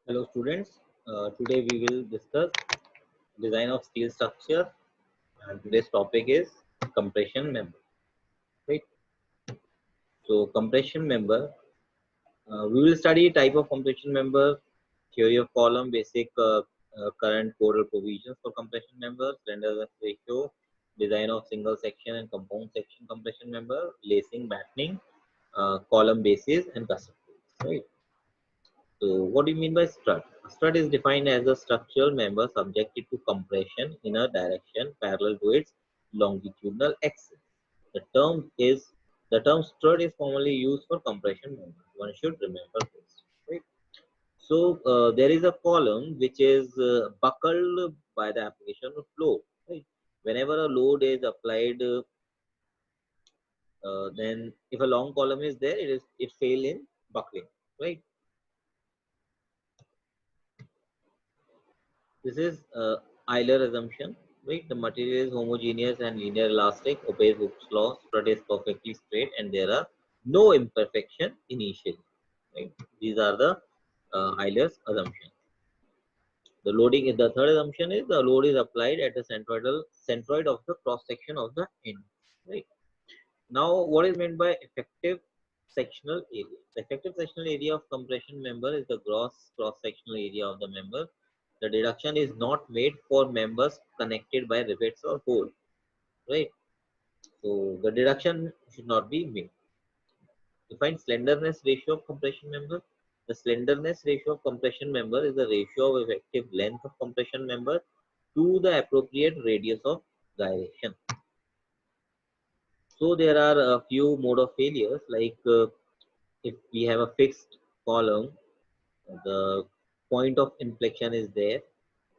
Hello students, today we will discuss design of steel structure and today's topic is compression member. Right. So compression member, we will study type of compression member, theory of column, basic current codal provisions for compression member, slenderness ratio, design of single section and compound section compression member, lacing, battening, column bases and custom. Right. So, what do you mean by strut? A strut is defined as a structural member subjected to compression in a direction parallel to its longitudinal axis. The term is the term strut is commonly used for compression members. One should remember this. Right? So, there is a column which is buckled by the application of load. Right? Whenever a load is applied, then if a long column is there, it fail in buckling. Right? This is Euler assumption, right? The material is homogeneous and linear elastic, obeys Hooke's law, strut is perfectly straight, and there are no imperfection initially. Right? These are the Euler's assumption. The loading is the third assumption is the load is applied at the centroid of the cross section of the end. Right? Now, what is meant by effective sectional area? The effective sectional area of compression member is the gross cross sectional area of the member. The deduction is not made for members connected by rivets or holes, right? So the deduction should not be made. Define slenderness ratio of compression member. The slenderness ratio of compression member is the ratio of effective length of compression member to the appropriate radius of gyration. So there are a few mode of failures like if we have a fixed column, the point of inflection is there.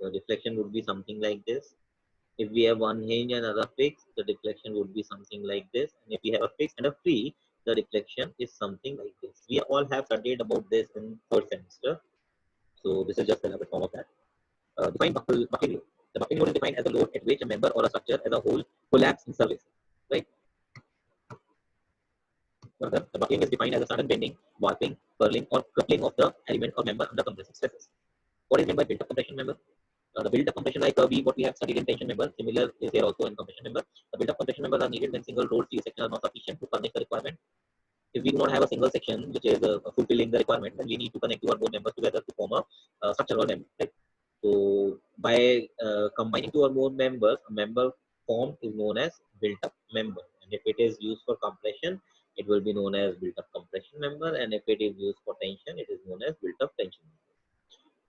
The deflection would be something like this. If we have one hinge and another fixed, the deflection would be something like this. And if we have a fixed and a free, the deflection is something like this. We all have studied about this in third semester. So this is just another form of that. Define buckling load. The buckling load is defined as a load at which a member or a structure as a whole collapse in service. Right? Further, the buckling is defined as a sudden bending, warping, curling, or crippling of the element or member under compressive stresses. What is meant by built-up compression member? The build-up compression like what we have studied in tension member, similar is here also in compression member. The build-up compression members are needed when single rolled steel section are not sufficient to furnish the requirement. If we do not have a single section which is fulfilling the requirement, then we need to connect two or more members together to form a structural member. Right? So by combining two or more members, a member formed is known as built-up member. And if it is used for compression, it will be known as built-up compression member. And if it is used for tension, it is known as built-up tension member.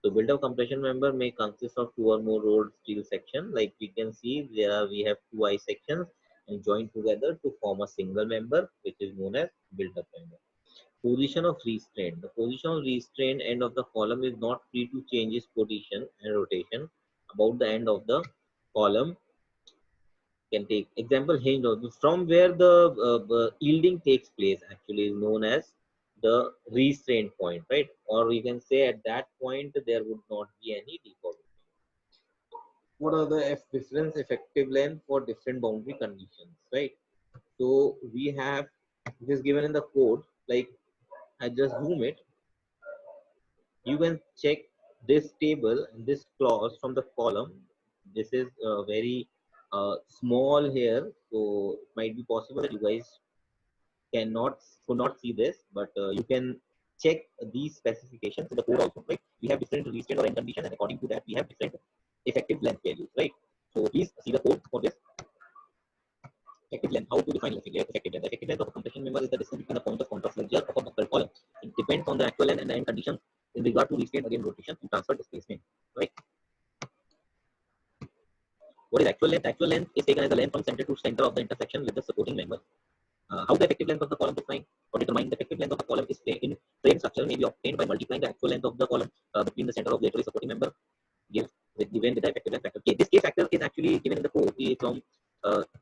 So built-up compression member may consist of two or more rolled steel section. Like we can see, we have two I sections and joined together to form a single member, which is known as built-up member. Position of restraint. The position of restraint end of the column is not free to change its position and rotation about the end of the column. Can take example hinge also from where the yielding takes place actually is known as the restraint point, right? Or we can say at that point there would not be any deformation. What are the difference effective length for different boundary conditions, right? So we have this given in the code. Like I just zoom it, you can check this table and this clause from the column. This is very small here, so it might be possible that you guys could not see this, but you can check these specifications in the code also, right? We have different restraint or end condition, and according to that we have different effective length values, right? So please see the code for this. Effective length. How to define effective length? The effective length of a compression member is the distance between the point of contact flexure of a buckled column. It depends on the actual length and the end condition in regard to restraint against rotation and transfer displacement. Right? What is actual length? Actual length is taken as the length from center to center of the intersection with the supporting member. How the effective length of the column defined or determine the effective length of a column is in frame structure may be obtained by multiplying the actual length of the column between the center of laterally supporting member given with the effective length factor. Okay, this K factor is actually given in the code from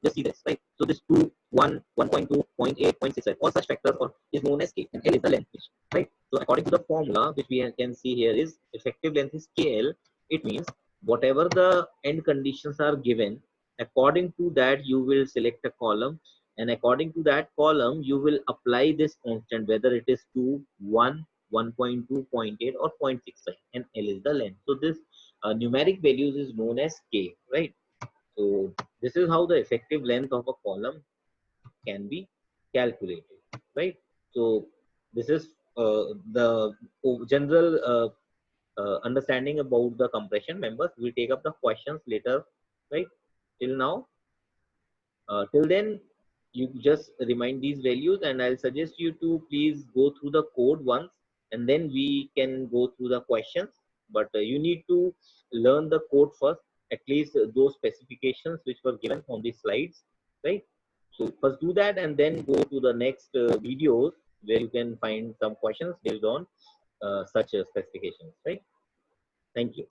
just see this, right? So this 2, 1, 1.2, 0.8, 0.6, all such factors is known as K, and L is the length, right? So according to the formula which we can see here is effective length is KL. It means whatever the end conditions are given, according to that you will select a column, and according to that column you will apply this constant, whether it is 2, 1 1.2, 0.8, or 0.65, and L is the length. So this numeric values is known as K, right? So this is how the effective length of a column can be calculated, right? So this is the general understanding about the compression members. We'll take up the questions later, right? Till now, till then, you just remind these values, and I'll suggest you to please go through the code once, and then we can go through the questions. But you need to learn the code first, at least those specifications which were given on the slides, right? So first do that, and then go to the next videos where you can find some questions based on such specifications, right? Thank you.